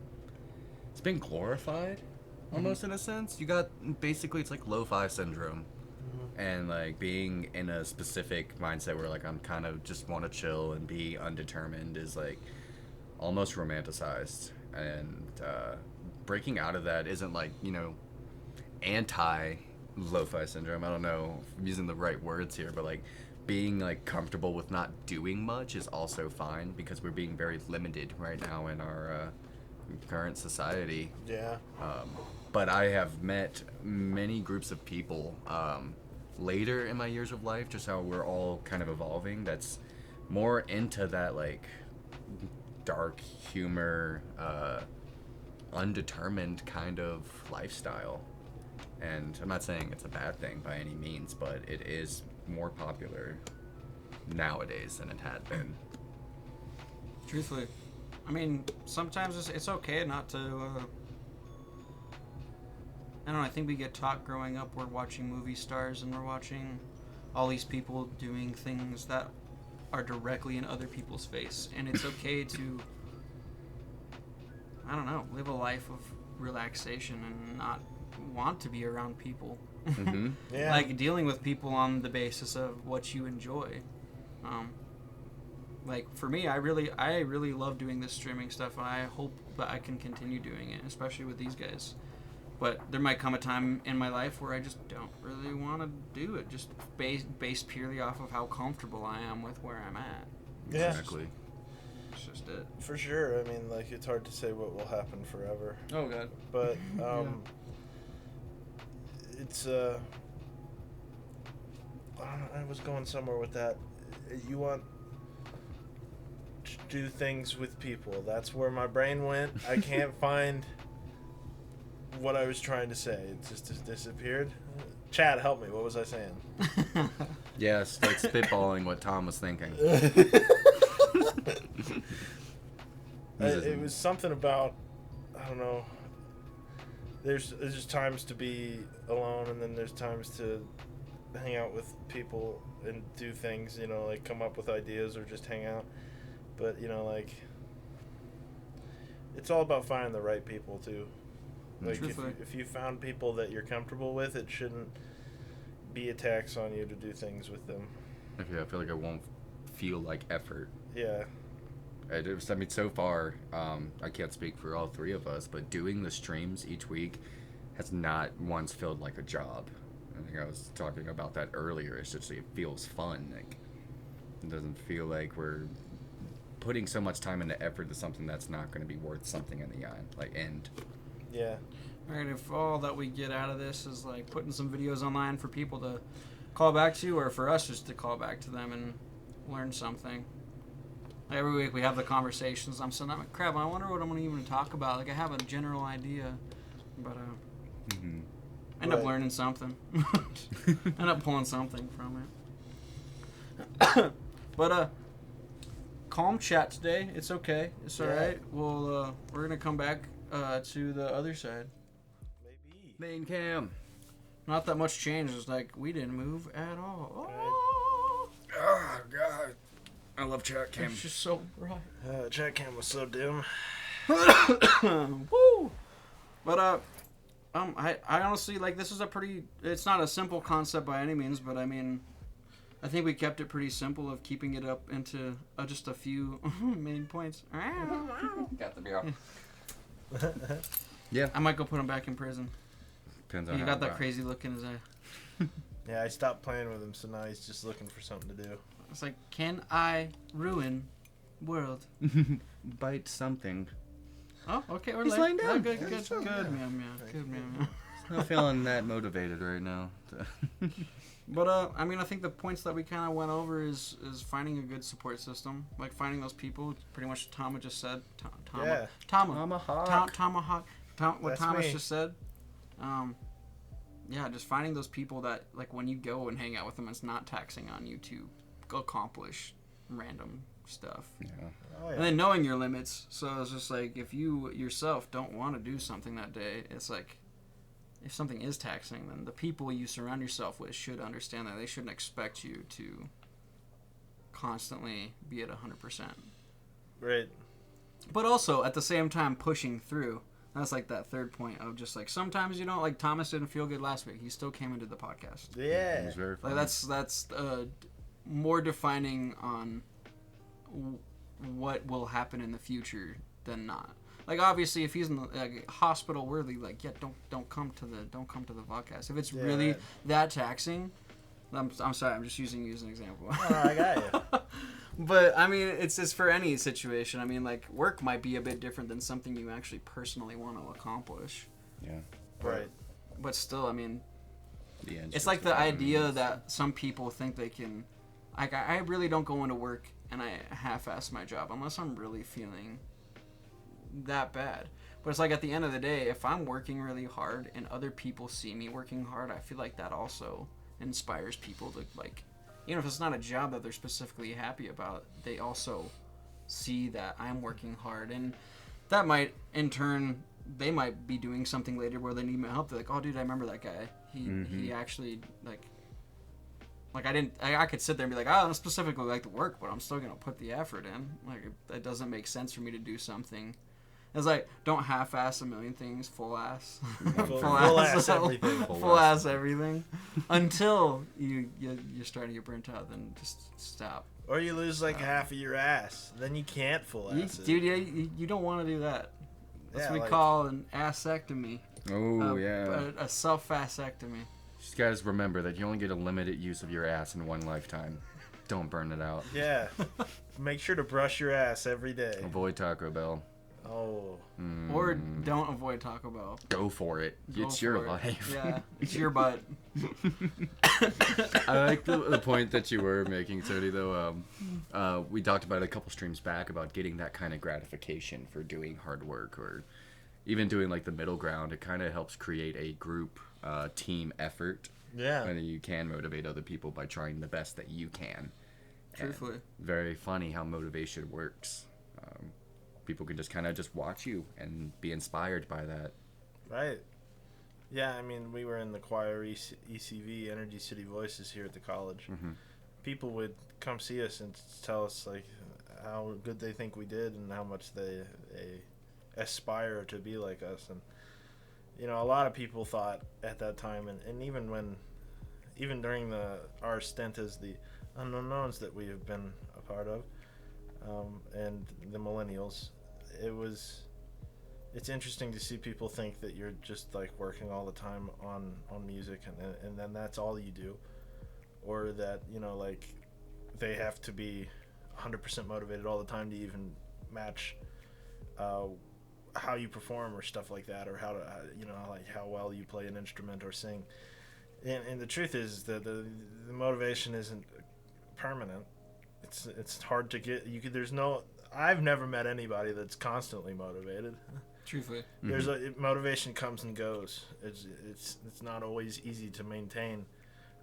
It's been glorified almost in a sense. You got basically it's like lo-fi syndrome. And like being in a specific mindset where like I'm kind of just want to chill and be undetermined is like almost romanticized, and breaking out of that isn't like, you know, anti lo-fi syndrome. I don't know if I'm using the right words here, but like being like comfortable with not doing much is also fine, because we're being very limited right now in our current society. Yeah. But I have met many groups of people later in my years of life, just how we're all kind of evolving, that's more into that like dark humor, undetermined kind of lifestyle. And I'm not saying it's a bad thing by any means, but it is more popular nowadays than it had been. Truthfully, I mean, sometimes it's okay not to. I don't know. I think we get taught growing up. We're watching movie stars, and we're watching all these people doing things that are directly in other people's face, and it's okay to. I don't know. Live a life of relaxation and not want to be around people. Mm-hmm. Yeah. Like dealing with people on the basis of what you enjoy. Like for me, I really love doing this streaming stuff, and I hope that I can continue doing it, especially with these guys. But there might come a time in my life where I just don't really want to do it, just based purely off of how comfortable I am with where I'm at. Yeah. Exactly. It's just it. For sure. I mean, like, it's hard to say what will happen forever. Oh god. But it's I don't know, I was going somewhere with that. You want to do things with people. That's where my brain went. I can't find what I was trying to say. It just disappeared. Chad, help me. What was I saying? Yes, like spitballing what Tom was thinking. It was something about, I don't know. There's just times to be alone, and then there's times to hang out with people and do things, you know, like come up with ideas or just hang out. But, you know, like, it's all about finding the right people, too. Like, if you found people that you're comfortable with, it shouldn't be a tax on you to do things with them. Okay, I feel like I won't feel like effort. Yeah. I mean, so far, I can't speak for all three of us, but doing the streams each week has not once felt like a job. I think I was talking about that earlier. It's just, it feels fun. Like, it doesn't feel like we're putting so much time into effort to something that's not going to be worth something in the end. Yeah. Alright, if all that we get out of this is like putting some videos online for people to call back to, or for us just to call back to them and learn something. Like every week we have the conversations. I'm saying, like, crap, I wonder what I'm going to even talk about. Like, I have a general idea, but end up learning something. End up pulling something from it. But calm chat today. It's okay. It's alright. We're going to come back to the other side. Maybe. Main cam. Not that much change. It's like we didn't move at all. Oh, God. I love chat cam. It's just so bright. Chat cam was so dim. Woo! But I honestly, like, this is a pretty. It's not a simple concept by any means, but I mean, I think we kept it pretty simple of keeping it up into just a few main points. Got the beer. Yeah. I might go put him back in prison. Depends on He how got that bad. crazy look in his eye. Yeah, I stopped playing with him, so now he's just looking for something to do. It's like, can I ruin world? Bite something. Oh, okay. We're He's like, laying down. Good, Yeah, good, he's good, laying down. meow, meow. Good, meow, meow. Not feeling that motivated right now. But I mean, I think the points that we kind of went over is finding a good support system, like finding those people. Pretty much, Tama just said. Yeah. Tomahawk. What That's Thomas me. just said. Yeah, just finding those people that, like, when you go and hang out with them, it's not taxing on you to accomplish random stuff. Yeah. Oh, yeah. And then knowing your limits. So it's just like, if you yourself don't want to do something that day, it's like, if something is taxing, then the people you surround yourself with should understand that. They shouldn't expect you to constantly be at 100%. Right. But also, at the same time, pushing through. That's like that third point of just like, sometimes you don't, like Thomas didn't feel good last week. He still came into the podcast. Yeah. It was very fun. Like that's more defining on what will happen in the future than not. Like, obviously, if he's in the hospital worthy, like, yeah, don't come to the podcast. If it's really right. that taxing, I'm sorry, I'm just using you as an example. Oh, I got you. But I mean, it's just for any situation. I mean, like, work might be a bit different than something you actually personally want to accomplish. Yeah. Right. But still, I mean, The end it's like the idea that some people think they can. Like, I really don't go into work and I half-ass my job unless I'm really feeling that bad. But it's like, at the end of the day, if I'm working really hard and other people see me working hard, I feel like that also inspires people to, like, even if it's not a job that they're specifically happy about, they also see that I'm working hard, and that might in turn, they might be doing something later where they need my help. They're like, oh dude, I remember that guy, he actually like I could sit there and be like, I don't specifically like the work, but I'm still gonna put the effort in. Like, it doesn't make sense for me to do something. It's like, don't half-ass a million things, full-ass. Full-ass everything. Full-ass everything. Until you're starting to get burnt out, then just stop. Or you lose like half of your ass. Then you can't full ass it. Dude, yeah, you don't want to do that. That's Yeah, what we like- call an assectomy. Oh, yeah. A self-assectomy. Just guys, remember that you only get a limited use of your ass in one lifetime. Don't burn it out. Yeah. Make sure to brush your ass every day. Avoid Taco Bell. Oh. Or don't avoid Taco Bell. Go for it. Go It's your for it. life. Yeah, it's your butt. I like the point that you were making, Tony, though. We talked about it a couple streams back about getting that kind of gratification for doing hard work, or even doing like the middle ground. It kind of helps create a group team effort. Yeah. And you can motivate other people by trying the best that you can. Truthfully. And very funny how motivation works. People can just kind of just watch you and be inspired by that. Right. Yeah, I mean, we were in the choir ECV, Energy City Voices, here at the college. Mm-hmm. People would come see us and tell us, like, how good they think we did and how much they aspire to be like us. And, you know, a lot of people thought at that time, and even during our stint as the unknowns that we have been a part of, and the millennials, it's interesting to see people think that you're just like working all the time on music and then that's all you do, or that, you know, like they have to be 100% motivated all the time to even match how you perform or stuff like that, or how to, you know, like how well you play an instrument or sing. And the truth is that the motivation isn't permanent. It's hard to get. I've never met anybody that's constantly motivated. Truthfully. Motivation comes and goes. It's not always easy to maintain.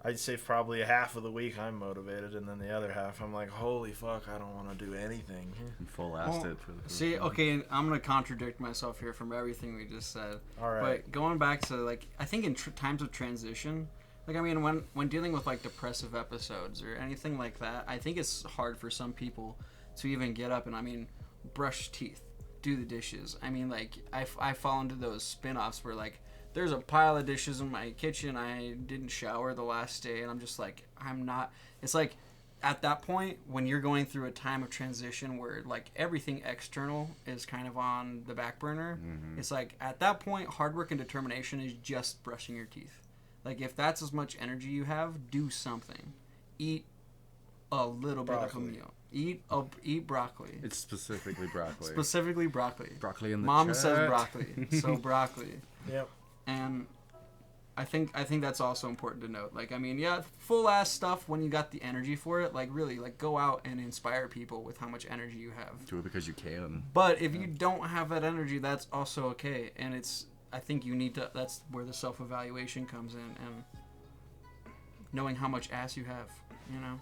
I'd say probably half of the week I'm motivated, and then the other half I'm like, holy fuck, I don't want to do anything. And full-assed it. For the first See, time. okay, I'm going to contradict myself here from everything we just said. All right. But going back to, like, I think in times of transition, like, I mean, when dealing with, like, depressive episodes or anything like that, I think it's hard for some people to even get up and, I mean, brush teeth, do the dishes. I mean, like, I fall into those spin-offs where, like, there's a pile of dishes in my kitchen. I didn't shower the last day, and I'm just like, it's like, at that point, when you're going through a time of transition where, like, everything external is kind of on the back burner, it's like, at that point, hard work and determination is just brushing your teeth. Like, if that's as much energy you have, do something. Eat a little bit of a meal. Eat broccoli. It's specifically broccoli. Specifically broccoli. Broccoli in the Mom chat. says broccoli, so broccoli. Yep. And I think that's also important to note. Like, I mean, yeah, full ass stuff when you got the energy for it. Like, really, like, go out and inspire people with how much energy you have. Do it because you can. But if you don't have that energy, that's also okay. And I think you need to. That's where the self-evaluation comes in, and knowing how much ass you have. You know.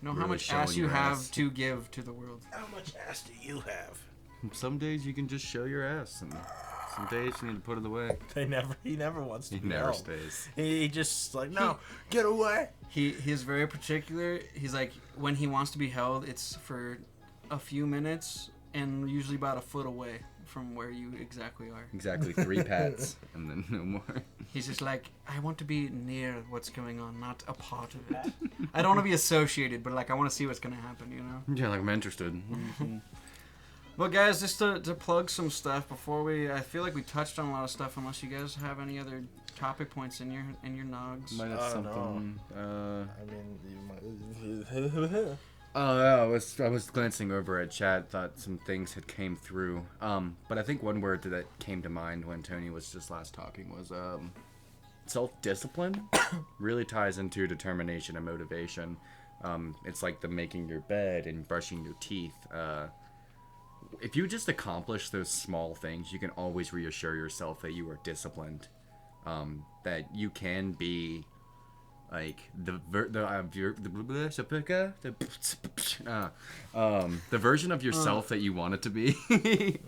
Know how Really much showing ass you your have ass. to give to the world. How much ass do you have? Some days you can just show your ass, and some days you need to put it away. He never wants to He be never held. stays. He just like, no, get away. He's very particular. He's like, when he wants to be held, it's for a few minutes and usually about a foot away from where you exactly are. Exactly 3 pats, and then no more. He's just like, I want to be near what's going on, not a part of it. I don't want to be associated, but like I want to see what's going to happen, you know? Yeah, like I'm interested. Well, guys, just to plug some stuff before I feel like we touched on a lot of stuff. Unless you guys have any other topic points in your nogs. Might have something. I mean, Oh yeah, I was glancing over at chat, thought some things had came through. But I think one word that came to mind when Tony was just last talking was self-discipline. Really ties into determination and motivation. It's like the making your bed and brushing your teeth. If you just accomplish those small things, you can always reassure yourself that you are disciplined. That you can be like the version of yourself that you want it to be,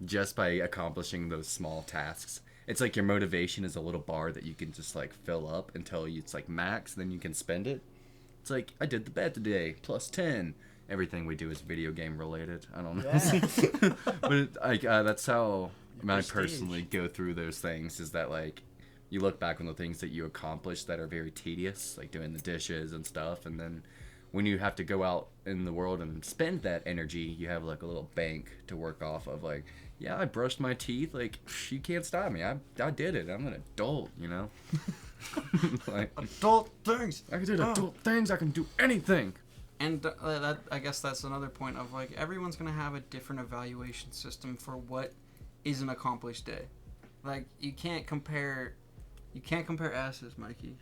just by accomplishing those small tasks. It's like your motivation is a little bar that you can just like fill up until it's like max, then you can spend it. It's like, I did the bed today, plus 10. Everything we do is video game related. I don't know. Yeah. But that's how I Prestige. personally go through those things, is that like you look back on the things that you accomplished that are very tedious, like doing the dishes and stuff, and then when you have to go out in the world and spend that energy, you have like a little bank to work off of. Like, yeah, I brushed my teeth, like, you can't stop me, I did it, I'm an adult, you know. Like, Adult things. I can do adult things, I can do anything. And that, I guess that's another point of like everyone's gonna have a different evaluation system for what is an accomplished day. Like you can't compare asses, Mikey.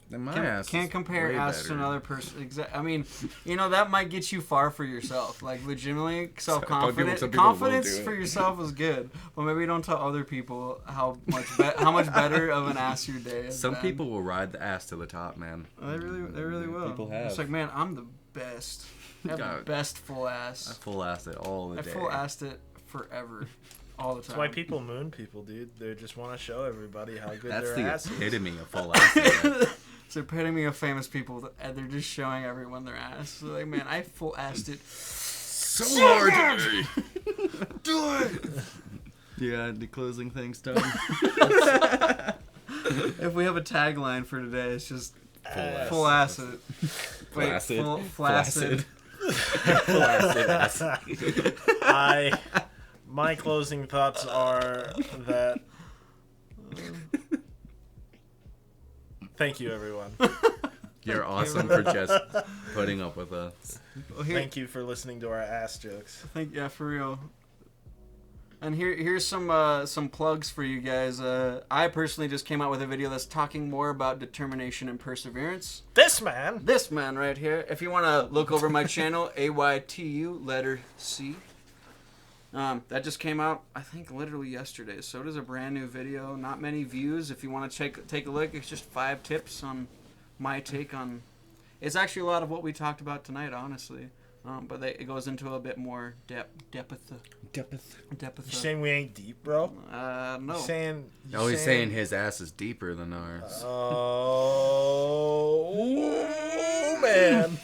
Then my Can't, ass can't is compare way ass to better. another person. I mean, you know that might get you far for yourself. Like legitimately self-confident. some people will Confidence do it. for yourself is good, but maybe don't tell other people how much better of an ass your day is. Some been. people will ride the ass to the top, man. They really will. People have. It's like, man, I'm the best. I have the God. best full ass. I full assed it all the I day. full assed it forever, all the time. That's why people moon people, dude. They just want to show everybody how good That's their the ass is. epitome of full ass. Man. It's the epitome of famous people, and they're just showing everyone their ass. So like, man, I full assed it. So hard today. Do it. Yeah, the closing things, Tony. If we have a tagline for today, it's just Ass. full ass it. Wait, Flaccid. full flaccid. Flaccid ass. My closing thoughts are that. Thank you, everyone. You're awesome for just putting up with us. Well, here, Thank you for listening to our ass jokes. yeah, for real. And here's some plugs for you guys. I personally just came out with a video that's talking more about determination and perseverance. This man. This man right here. If you want to look over my channel, AytuC, letter C. That just came out, I think, literally yesterday. So it is a brand new video. Not many views. If you want to take a look, it's just 5 tips on my take on. It's actually a lot of what we talked about tonight, honestly. But it goes into a bit more depth. You saying we ain't deep, bro? No. You saying? No, he's saying his ass is deeper than ours. Oh man.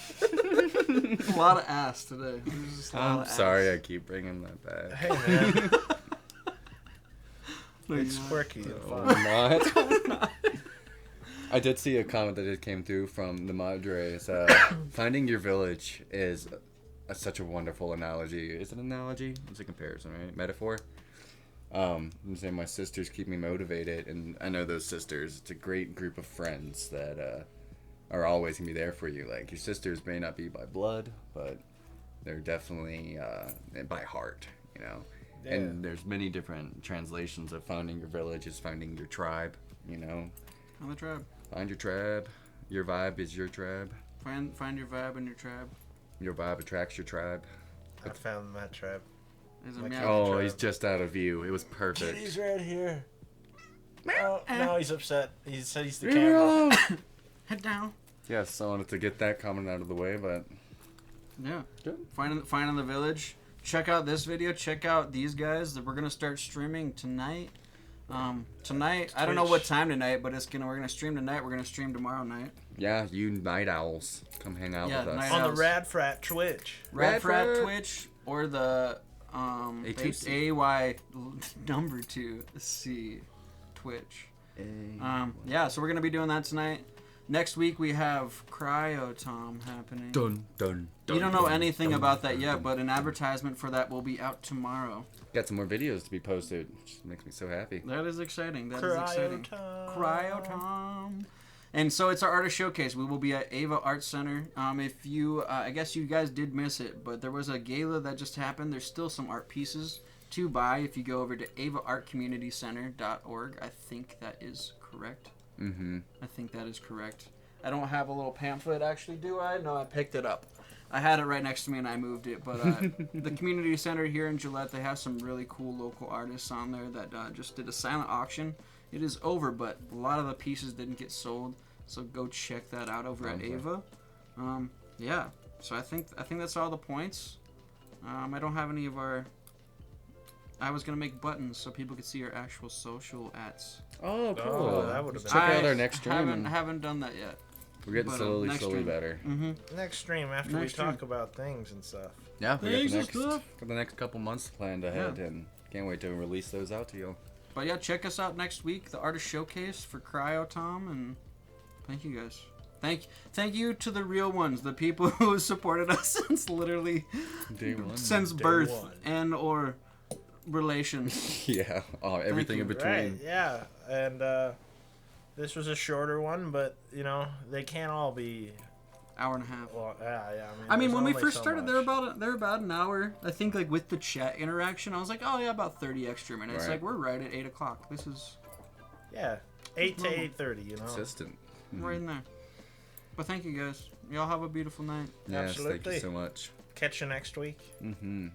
A lot of ass today. There's just a lot I'm of sorry, ass. I keep bringing that back. Hey man. No, It's you're not. quirky and Oh, fun. not. I did see a comment that just came through from the Madres. Finding your village is such a wonderful analogy. Is it an analogy? It's a comparison, right? Metaphor. I'm saying my sisters keep me motivated, and I know those sisters. It's a great group of friends that are always gonna be there for you. Like your sisters may not be by blood, but they're definitely by heart. You know. Yeah. And there's many different translations of finding your village is finding your tribe. You know. On the tribe. Find your tribe. Your vibe is your tribe. Find your vibe in your tribe. Your vibe attracts your tribe. I found that trap. Is My it cat- meow? Oh, tribe. he's just out of view. It was perfect. Kitty's right here. Oh, now he's upset. He said he's the Leave me camera. alone. Head down. Yeah, so I wanted to get that comment out of the way, but Yeah. good. Finding the village. Check out this video. Check out these guys. That we're gonna start streaming tonight. Tonight, I don't know what time tonight, but we're gonna stream tonight. We're gonna stream tomorrow night. Yeah, you night owls, come hang out Yeah, with us. night On the owls. Rad Frat Twitch. Rad Frat Frat. Twitch or the AytuC. AY number 2C Twitch. Yeah, so we're gonna be doing that tonight. Next week we have Cryo Tom happening. Dun, dun, dun, You don't know dun, anything dun, about that dun, yet, dun. but an advertisement for that will be out tomorrow. Got some more videos to be posted, which makes me so happy. That is exciting. That is Cryo exciting. Tom. Cryo Tom. And so it's our artist showcase. We will be at Ava Art Center. If you, I guess you guys did miss it, but there was a gala that just happened. There's still some art pieces to buy if you go over to avaartcommunitycenter.org. I think that is correct. Mm-hmm. I think that is correct. I don't have a little pamphlet, actually, do I? No, I picked it up. I had it right next to me and I moved it. But the community center here in Gillette, they have some really cool local artists on there that just did a silent auction. It is over, but a lot of the pieces didn't get sold. So go check that out over at Okay. Ava. Yeah. So I think that's all the points. I don't have any of our. I was gonna make buttons so people could see our actual social ads. Oh, cool. Oh, that would've been- Check out our next stream. Haven't done that yet. We're getting but, slowly next slowly stream. better. Mm-hmm. Next stream after Next we talk stream. about things and stuff. Yeah, we Thanks and got stuff. the next couple months planned ahead, and can't wait to release those out to you. But yeah, check us out next week, the artist showcase for Cryo Tom, and thank you guys. Thank you to the real ones, the people who supported us since literally Day one. since Day birth one. and or relations. Yeah, everything you. in between. Right, yeah. And this was a shorter one, but, you know, they can't all be... Hour and a half. Well, yeah. I mean, there's when we only first so started, much. they're about an hour. I think like with the chat interaction, I was like, oh yeah, about 30 extra minutes. Right. Like we're right at 8 o'clock. This is Yeah, 8 to normal. 8:30, you know? Consistent. right in there. But thank you guys. Y'all have a beautiful night. Yes, thank you Absolutely. so much. Catch you next week. Mm-hmm.